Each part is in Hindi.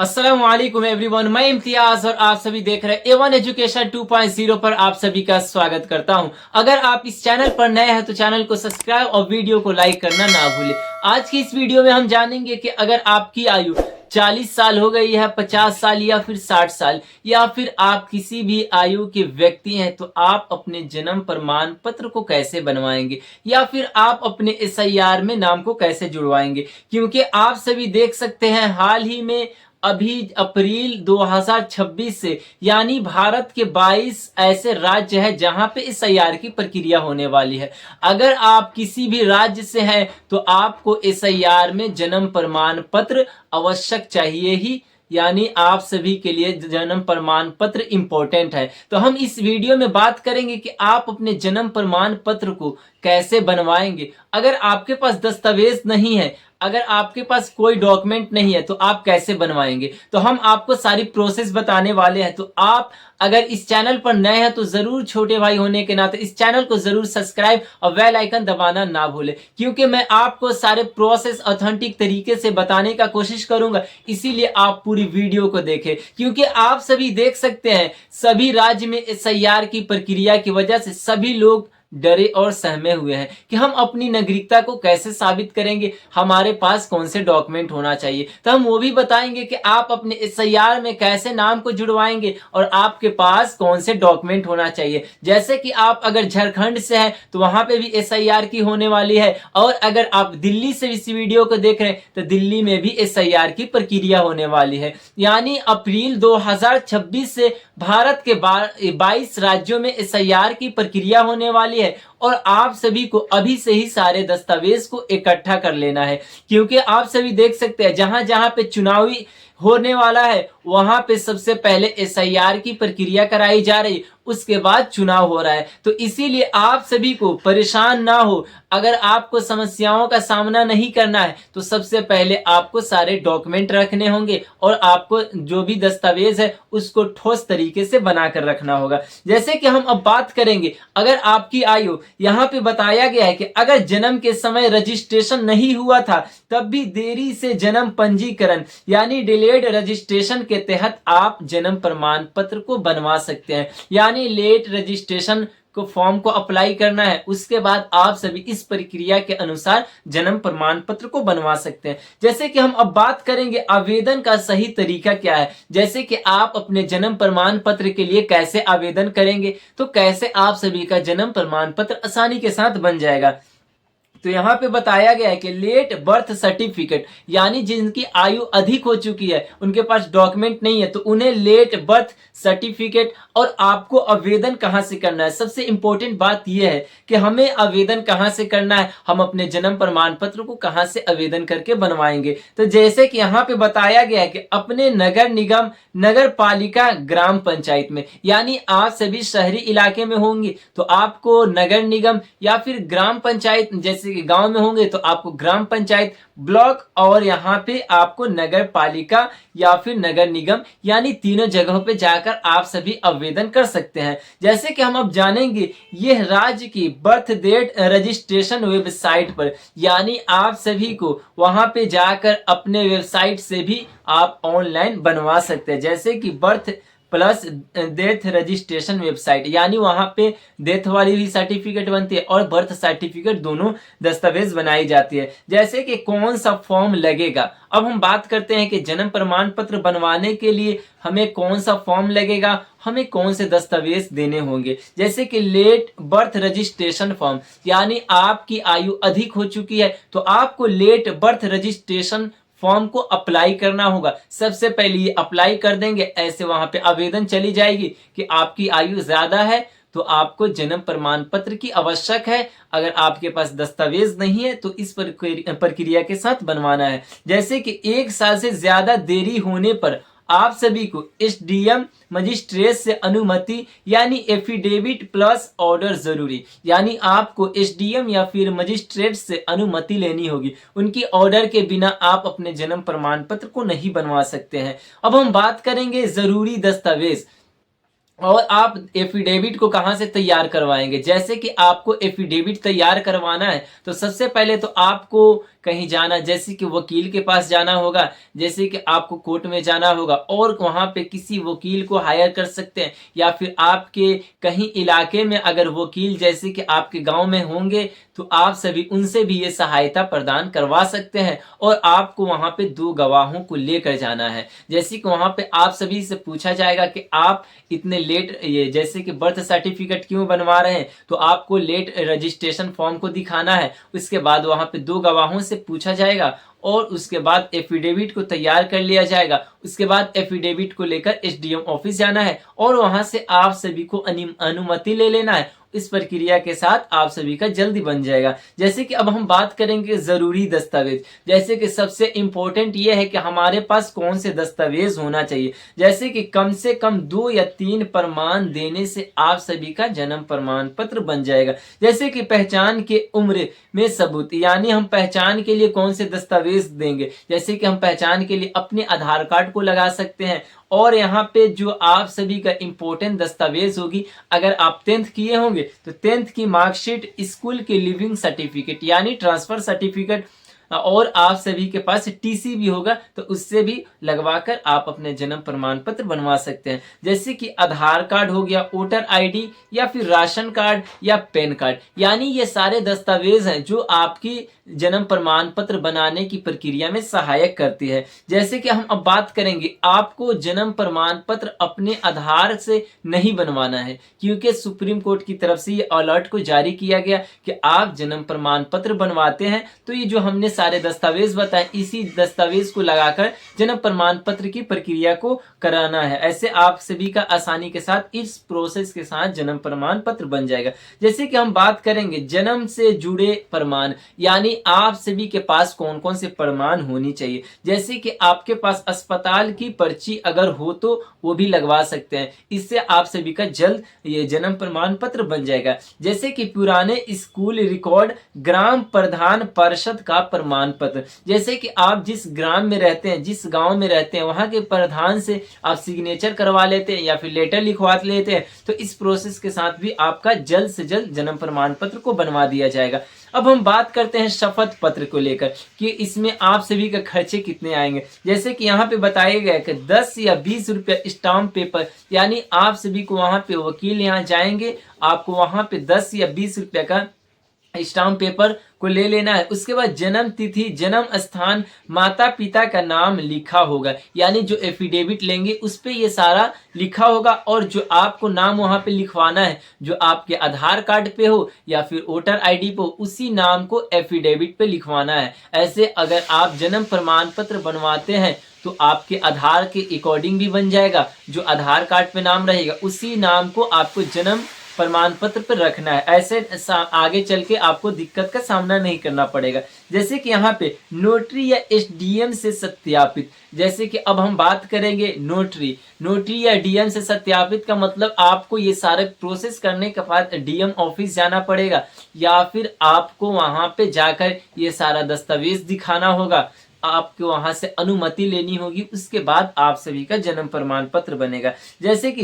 अस्सलाम वालेकुम एवरीवन, मैं इम्तियाज और आप सभी देख रहे हैं A1 एजुकेशन 2.0 पर आप सभी का स्वागत करता हूं। अगर आप इस चैनल पर नए हैं तो चैनल को सब्सक्राइब और वीडियो को लाइक करना ना भूलें। आज की इस वीडियो में हम जानेंगे कि अगर आपकी आयु 40 साल हो गई है, 50 साल या फिर 60 साल या फिर आप किसी भी आयु के व्यक्ति हैं तो आप अपने जन्म प्रमाण पत्र को कैसे बनवाएंगे या फिर आप अपने SIR में नाम को कैसे जुड़वाएंगे। क्योंकि आप सभी देख सकते हैं हाल ही में अभी अप्रैल 2026 से यानी भारत के 22 ऐसे राज्य हैं जहां पे SIR की प्रक्रिया होने वाली है। अगर आप किसी भी राज्य से हैं तो आपको SIR में जन्म प्रमाण पत्र आवश्यक चाहिए ही, यानी आप सभी के लिए जन्म प्रमाण पत्र इंपॉर्टेंट है। तो हम इस वीडियो में बात करेंगे कि आप अपने जन्म प्रमाण पत्र को कैसे बनवाएंगे। अगर आपके पास दस्तावेज नहीं है, अगर आपके पास कोई डॉक्यूमेंट नहीं है तो आप कैसे बनवाएंगे, तो हम आपको सारी प्रोसेस बताने वाले हैं। तो आप अगर इस चैनल पर नए हैं तो जरूर छोटे भाई होने के नाते इस चैनल को जरूर सब्सक्राइब और बेल आइकन दबाना ना भूलें, क्योंकि मैं आपको सारे प्रोसेस ऑथेंटिक तरीके से बताने का कोशिश करूंगा। इसीलिए आप पूरी वीडियो को देखें, क्योंकि आप सभी देख सकते हैं सभी राज्य में SIR की प्रक्रिया की वजह से सभी लोग डरे और सहमे हुए हैं कि हम अपनी नागरिकता को कैसे साबित करेंगे, हमारे पास कौन से डॉक्यूमेंट होना चाहिए। तो हम वो भी बताएंगे कि आप अपने SIR में कैसे नाम को जुड़वाएंगे और आपके पास कौन से डॉक्यूमेंट होना चाहिए। जैसे कि आप अगर झारखंड से हैं तो वहां पे भी SIR की होने वाली है, और अगर आप दिल्ली से इस वीडियो को देख रहे हैं तो दिल्ली में भी SIR की प्रक्रिया होने वाली है। यानी अप्रैल 2026 से भारत के 22 राज्यों में SIR की प्रक्रिया होने वाली है, और आप सभी को अभी से ही सारे दस्तावेज को इकट्ठा कर लेना है। क्योंकि आप सभी देख सकते हैं जहां जहां पे चुनावी होने वाला है वहां पे सबसे पहले SIR की प्रक्रिया कराई जा रही, उसके बाद चुनाव हो रहा है। तो इसीलिए आप सभी को परेशान ना हो, अगर आपको समस्याओं का सामना नहीं करना है तो सबसे पहले आपको सारे डॉक्यूमेंट रखने होंगे और आपको जो भी दस्तावेज है उसको ठोस तरीके से बनाकर रखना होगा। जैसे कि हम अब बात करेंगे, अगर आपकी आयु यहाँ पे बताया गया है कि अगर जन्म के समय रजिस्ट्रेशन नहीं हुआ था तब भी देरी से जन्म पंजीकरण यानी डिलेड रजिस्ट्रेशन के तहत आप जन्म प्रमाण पत्र को बनवा सकते हैं। यानी लेट रजिस्ट्रेशन को फॉर्म को अप्लाई करना है, उसके बाद आप सभी इस प्रक्रिया के अनुसार जन्म प्रमाण पत्र को बनवा सकते हैं। जैसे कि हम अब बात करेंगे आवेदन का सही तरीका क्या है, जैसे कि आप अपने जन्म प्रमाण पत्र के लिए कैसे आवेदन करेंगे, तो कैसे आप सभी का जन्म प्रमाण पत्र आसानी के साथ बन जाएगा। तो यहाँ पे बताया गया है कि लेट बर्थ सर्टिफिकेट यानी जिनकी आयु अधिक हो चुकी है, उनके पास डॉक्यूमेंट नहीं है, तो उन्हें लेट बर्थ सर्टिफिकेट। और आपको आवेदन कहाँ से करना है, सबसे इंपॉर्टेंट बात यह है कि हमें आवेदन कहाँ से करना है, हम अपने जन्म प्रमाण पत्र को कहाँ से आवेदन करके बनवाएंगे। तो जैसे कि यहाँ पे बताया गया है कि अपने नगर निगम, नगर पालिका, ग्राम पंचायत में, यानी आप सभी शहरी इलाके में होंगे तो आपको नगर निगम या फिर ग्राम पंचायत, जैसे कि गांव में होंगे तो आपको ग्राम पंचायत, ब्लॉक, और यहाँ पे आपको नगर पालिका या फिर नगर निगम, यानी तीनों जगहों पे जाकर आप सभी आवेदन कर सकते हैं। जैसे कि हम अब जानेंगे यह राज्य की बर्थ डेट रजिस्ट्रेशन वेबसाइट पर, यानी आप सभी को वहां पे जाकर अपने वेबसाइट से भी आप ऑनलाइन बनवा सकते हैं। जैसे कि birth plus death registration website, यानी वहां पे डेथ वाली भी सर्टिफिकेट बनती है और बर्थ सर्टिफिकेट, दोनों दस्तावेज बनाई जाती है। जैसे कि कौन सा फॉर्म लगेगा, अब हम बात करते हैं कि जन्म प्रमाण पत्र बनवाने के लिए हमें कौन सा फॉर्म लगेगा, हमें कौन से दस्तावेज देने होंगे। जैसे कि लेट बर्थ रजिस्ट्रेशन फॉर्म, यानी आपकी आयु अधिक हो चुकी है तो आपको लेट बर्थ रजिस्ट्रेशन फॉर्म को अप्लाई करना होगा। सबसे पहले ये अप्लाई कर देंगे, ऐसे वहां पे आवेदन चली जाएगी कि आपकी आयु ज्यादा है तो आपको जन्म प्रमाण पत्र की आवश्यक है। अगर आपके पास दस्तावेज नहीं है तो इस प्रक्रिया के साथ बनवाना है। जैसे कि 1 साल से ज्यादा देरी होने पर आप सभी को SDM मजिस्ट्रेट से अनुमति यानी एफिडेविट प्लस ऑर्डर जरूरी, यानी आपको SDM या फिर मजिस्ट्रेट से अनुमति लेनी होगी। उनकी ऑर्डर के बिना आप अपने जन्म प्रमाण पत्र को नहीं बनवा सकते हैं। अब हम बात करेंगे जरूरी दस्तावेज। और आप एफिडेविट को कहाँ से तैयार करवाएंगे? जैसे कि आपको एफिडेविट तैयार करवाना है तो सबसे पहले तो आपको कहीं जाना, जैसे कि वकील के पास जाना होगा, जैसे कि आपको कोर्ट में जाना होगा और वहां पे किसी वकील को हायर कर सकते हैं, या फिर आपके कहीं इलाके में अगर वकील जैसे कि आपके गांव में होंगे तो आप सभी उनसे भी ये सहायता प्रदान करवा सकते हैं। और आपको वहां पे 2 गवाहों को लेकर जाना है। जैसे कि वहां पे आप सभी से पूछा जाएगा कि आप इतने लेट, ये जैसे कि बर्थ सर्टिफिकेट क्यों बनवा रहे हैं, तो आपको लेट रजिस्ट्रेशन फॉर्म को दिखाना है। उसके बाद वहां पे 2 गवाहों से पूछा जाएगा और उसके बाद एफिडेविट को तैयार कर लिया जाएगा। उसके बाद एफिडेविट को लेकर एसडीएम ऑफिस जाना है और वहां से आप सभी को अनुमति ले लेना है। इस प्रक्रिया के साथ आप सभी का जल्दी बन जाएगा। जैसे कि अब हम बात करेंगे जरूरी दस्तावेज। जैसे कि सबसे इंपॉर्टेंट ये है कि हमारे पास कौन से दस्तावेज होना चाहिए। जैसे कि कम से कम 2 या 3 प्रमाण देने से आप सभी का जन्म प्रमाण पत्र बन जाएगा। जैसे कि पहचान के उम्र में सबूत, यानी हम पहचान के लिए कौन से दस्तावेज देंगे। जैसे कि हम पहचान के लिए अपने आधार कार्ड को लगा सकते हैं। और यहाँ पे जो आप सभी का इंपॉर्टेंट दस्तावेज होगी, अगर आप 10th किए होंगे तो 10th की मार्कशीट, स्कूल के लिविंग सर्टिफिकेट यानी ट्रांसफर सर्टिफिकेट, और आप सभी के पास टीसी भी होगा तो उससे भी लगवाकर आप अपने जन्म प्रमाण पत्र बनवा सकते हैं। जैसे कि आधार कार्ड हो गया, वोटर आईडी या फिर राशन कार्ड या पैन कार्ड, यानी ये सारे दस्तावेज हैं जो आपकी जन्म प्रमाण पत्र बनाने की प्रक्रिया में सहायक करती है। जैसे कि हम अब बात करेंगे, आपको जन्म प्रमाण पत्र अपने आधार से नहीं बनवाना है, क्योंकि सुप्रीम कोर्ट की तरफ से ये अलर्ट को जारी किया गया कि आप जन्म प्रमाण पत्र बनवाते हैं तो ये जो हमने सारे दस्तावेज बताए, इसी दस्तावेज को लगाकर जन्म प्रमाण पत्र की प्रक्रिया को कराना है। ऐसे आप सभी का आसानी के साथ इस प्रोसेस के साथ जन्म प्रमाण पत्र बन जाएगा। जैसे कि हम बात करेंगे जन्म से जुड़े प्रमाण, यानी आप सभी के पास कौन कौन से प्रमाण होनी चाहिए। जैसे कि आपके पास अस्पताल की पर्ची अगर हो तो वो भी लगवा सकते हैं, इससे आप सभी का जल्द ये जन्म प्रमाण पत्र बन जाएगा। जैसे कि पुराने स्कूल रिकॉर्ड, ग्राम प्रधान पार्षद का प्रमाण पत्र, जैसे कि आप जिस ग्राम में रहते हैं, जिस गांव में रहते हैं, वहां के प्रधान से आप सिग्नेचर करवा लेते हैं या फिर लेटर लिखवा लेते हैं, तो इस प्रोसेस के साथ भी आपका जल्द से जल्द जन्म प्रमाण पत्र को बनवा दिया जाएगा। अब हम बात करते हैं शपथ पत्र को लेकर कि इसमें आप सभी का खर्चे कितने आएंगे। जैसे कि यहाँ पे बताया गया कि 10 या 20 रुपया स्टाम्प पेपर, यानी आप सभी को वहां पे वकील यहाँ जाएंगे, आपको वहां पे 10 या 20 रुपया का स्टाम्प पेपर को ले लेना है। उसके बाद जन्म तिथि, जन्म स्थान, माता पिता का नाम लिखा होगा, यानी जो एफिडेविट लेंगे उस पे ये सारा लिखा होगा। और जो आपको नाम वहां पे लिखवाना है, जो आपके आधार कार्ड पे हो या फिर वोटर आईडी पे हो, उसी नाम को एफिडेविट पे लिखवाना है। ऐसे अगर आप जन्म प्रमाण पत्र बनवाते हैं तो आपके आधार के अकॉर्डिंग भी बन जाएगा। जो आधार कार्ड पे नाम रहेगा उसी नाम को आपको जन्म प्रमाण पत्र पर रखना है। ऐसे आगे चल के आपको दिक्कत का सामना नहीं करना पड़ेगा। जैसे कि यहाँ पे नोटरी या एसडीएम से सत्यापित, जैसे कि अब हम बात करेंगे नोटरी या डीएम से सत्यापित का मतलब आपको ये सारे प्रोसेस करने के बाद डीएम ऑफिस जाना पड़ेगा या फिर आपको वहां पे जाकर ये सारा दस्तावेज दिखाना होगा, आपको वहां से अनुमति लेनी होगी। उसके बाद आप सभी का जन्म प्रमाण पत्र बनेगा। जैसे कि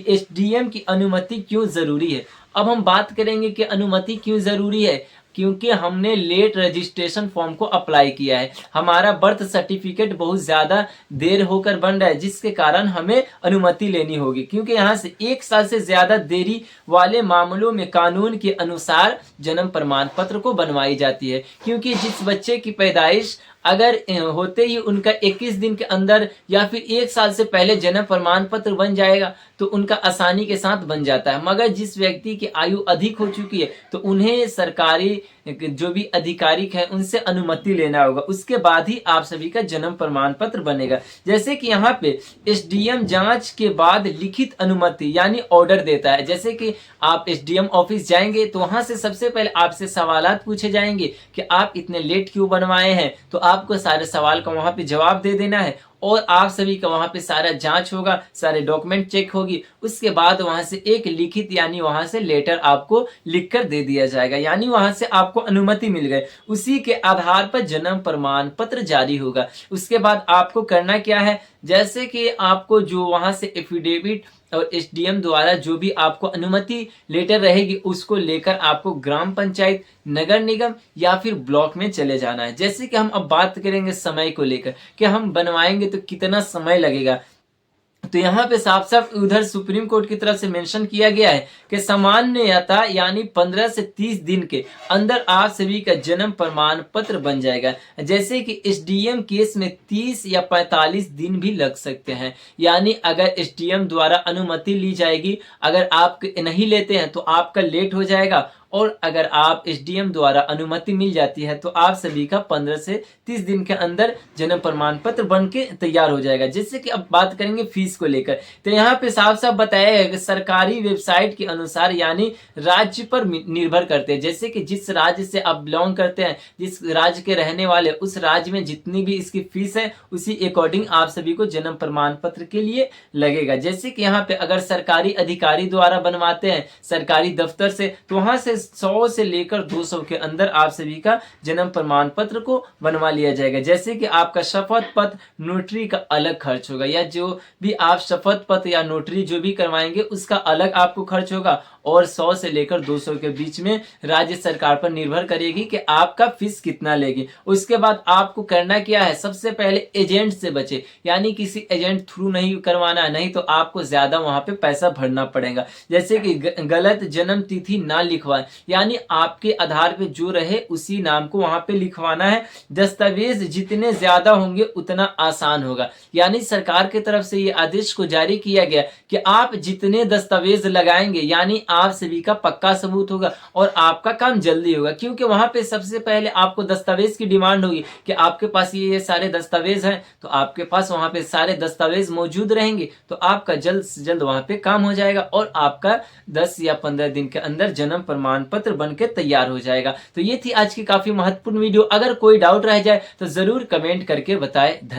एसडीएम की अनुमति क्यों जरूरी है। अब हम बात करेंगे कि अनुमति क्यों जरूरी है, क्योंकि हमने लेट रजिस्ट्रेशन फॉर्म को अप्लाई किया है, हमारा बर्थ सर्टिफिकेट बहुत ज्यादा देर होकर बन रहा है, जिसके कारण हमें अनुमति लेनी होगी। क्योंकि यहाँ से 1 साल से ज्यादा देरी वाले मामलों में कानून के अनुसार जन्म प्रमाण पत्र को बनवाई जाती है। क्योंकि जिस बच्चे की पैदाइश अगर होते ही उनका 21 दिन के अंदर या फिर 1 साल से पहले जन्म प्रमाण पत्र बन जाएगा तो उनका आसानी के साथ बन जाता है। मगर जिस व्यक्ति की आयु अधिक हो चुकी है तो उन्हें सरकारी जो भी अधिकारिक है उनसे अनुमति लेना होगा, उसके बाद ही आप सभी का जन्म प्रमाण पत्र बनेगा। जैसे कि यहाँ पे एसडीएम जांच के बाद लिखित अनुमति यानी ऑर्डर देता है। जैसे कि आप एसडीएम ऑफिस जाएंगे तो वहां से सबसे पहले आपसे सवालात पूछे जाएंगे कि आप इतने लेट क्यों बनवाए हैं, तो आपको सारे सवाल का वहां पे जवाब दे देना है और आप सभी का वहां पे सारा जांच होगा, सारे डॉक्यूमेंट चेक होगी। उसके बाद वहां से एक लिखित यानी वहां से लेटर आपको लिख कर दे दिया जाएगा, यानी वहां से आपको अनुमति मिल गई। उसी के आधार पर जन्म प्रमाण पत्र जारी होगा। उसके बाद आपको करना क्या है, जैसे कि आपको जो वहां से एफिडेविट और एसडीएम द्वारा जो भी आपको अनुमति लेटर रहेगी उसको लेकर आपको ग्राम पंचायत, नगर निगम या फिर ब्लॉक में चले जाना है। जैसे कि हम अब बात करेंगे समय को लेकर कि हम बनवाएंगे तो कितना समय लगेगा, तो यहाँ पे साफ साफ उधर सुप्रीम कोर्ट की तरफ से मेंशन किया गया है कि सामान्यतः यानी 15 से 30 दिन के अंदर आप सभी का जन्म प्रमाण पत्र बन जाएगा। जैसे कि एसडीएम केस में 30 या 45 दिन भी लग सकते हैं। यानी अगर एसडीएम द्वारा अनुमति ली जाएगी, अगर आप नहीं लेते हैं तो आपका लेट हो जाएगा, और अगर आप एसडीएम द्वारा अनुमति मिल जाती है तो आप सभी का 15 से 30 दिन के अंदर जन्म प्रमाण पत्र बन के तैयार हो जाएगा। जैसे कि अब बात करेंगे फीस को लेकर, तो यहाँ पे साफ साफ बताया है कि सरकारी वेबसाइट के अनुसार यानी राज्य पर निर्भर करते हैं। जैसे कि जिस राज्य से आप बिलोंग करते हैं, जिस राज्य के रहने वाले, उस राज्य में जितनी भी इसकी फीस है उसी अकॉर्डिंग आप सभी को जन्म प्रमाण पत्र के लिए लगेगा। जैसे कि यहाँ पे अगर सरकारी अधिकारी द्वारा बनवाते हैं सरकारी दफ्तर से, तो वहां से 100 से लेकर 200 के अंदर आप सभी का जन्म प्रमाण पत्र को बनवा लिया जाएगा। जैसे कि आपका शपथ पत्र, नोटरी का अलग खर्च होगा, या जो भी आप शपथ पत्र या नोटरी जो भी करवाएंगे उसका अलग आपको खर्च होगा, और 100 से लेकर 200 के बीच में राज्य सरकार पर निर्भर करेगी कि आपका फीस कितना लेगी। उसके बाद आपको करना क्या है, सबसे पहले एजेंट से बचे, यानी किसी एजेंट थ्रू नहीं करवाना है, नहीं तो आपको ज्यादा वहां पे पैसा भरना पड़ेगा। जैसे कि गलत जन्म तिथि ना लिखवाए, यानी आपके आधार पे जो रहे उसी नाम को वहां पे लिखवाना है। दस्तावेज जितने ज्यादा होंगे उतना आसान होगा। यानी सरकार की तरफ से ये आदेश को जारी किया गया कि आप जितने दस्तावेज लगाएंगे यानी आप सभी का पक्का सबूत होगा और आपका काम जल्दी होगा, क्योंकि वहां पे सबसे पहले आपको दस्तावेज की डिमांड होगी कि आपके पास ये सारे दस्तावेज हैं, तो आपके पास वहां पे सारे दस्तावेज मौजूद रहेंगे तो आपका जल्द से जल्द वहां पे काम हो जाएगा और आपका 10 या 15 दिन के अंदर जन्म प्रमाण पत्र बनके तैयार हो जाएगा। तो ये थी आज की काफी महत्वपूर्ण वीडियो। अगर कोई डाउट रह जाए तो जरूर कमेंट करके बताएं। धन्यवाद।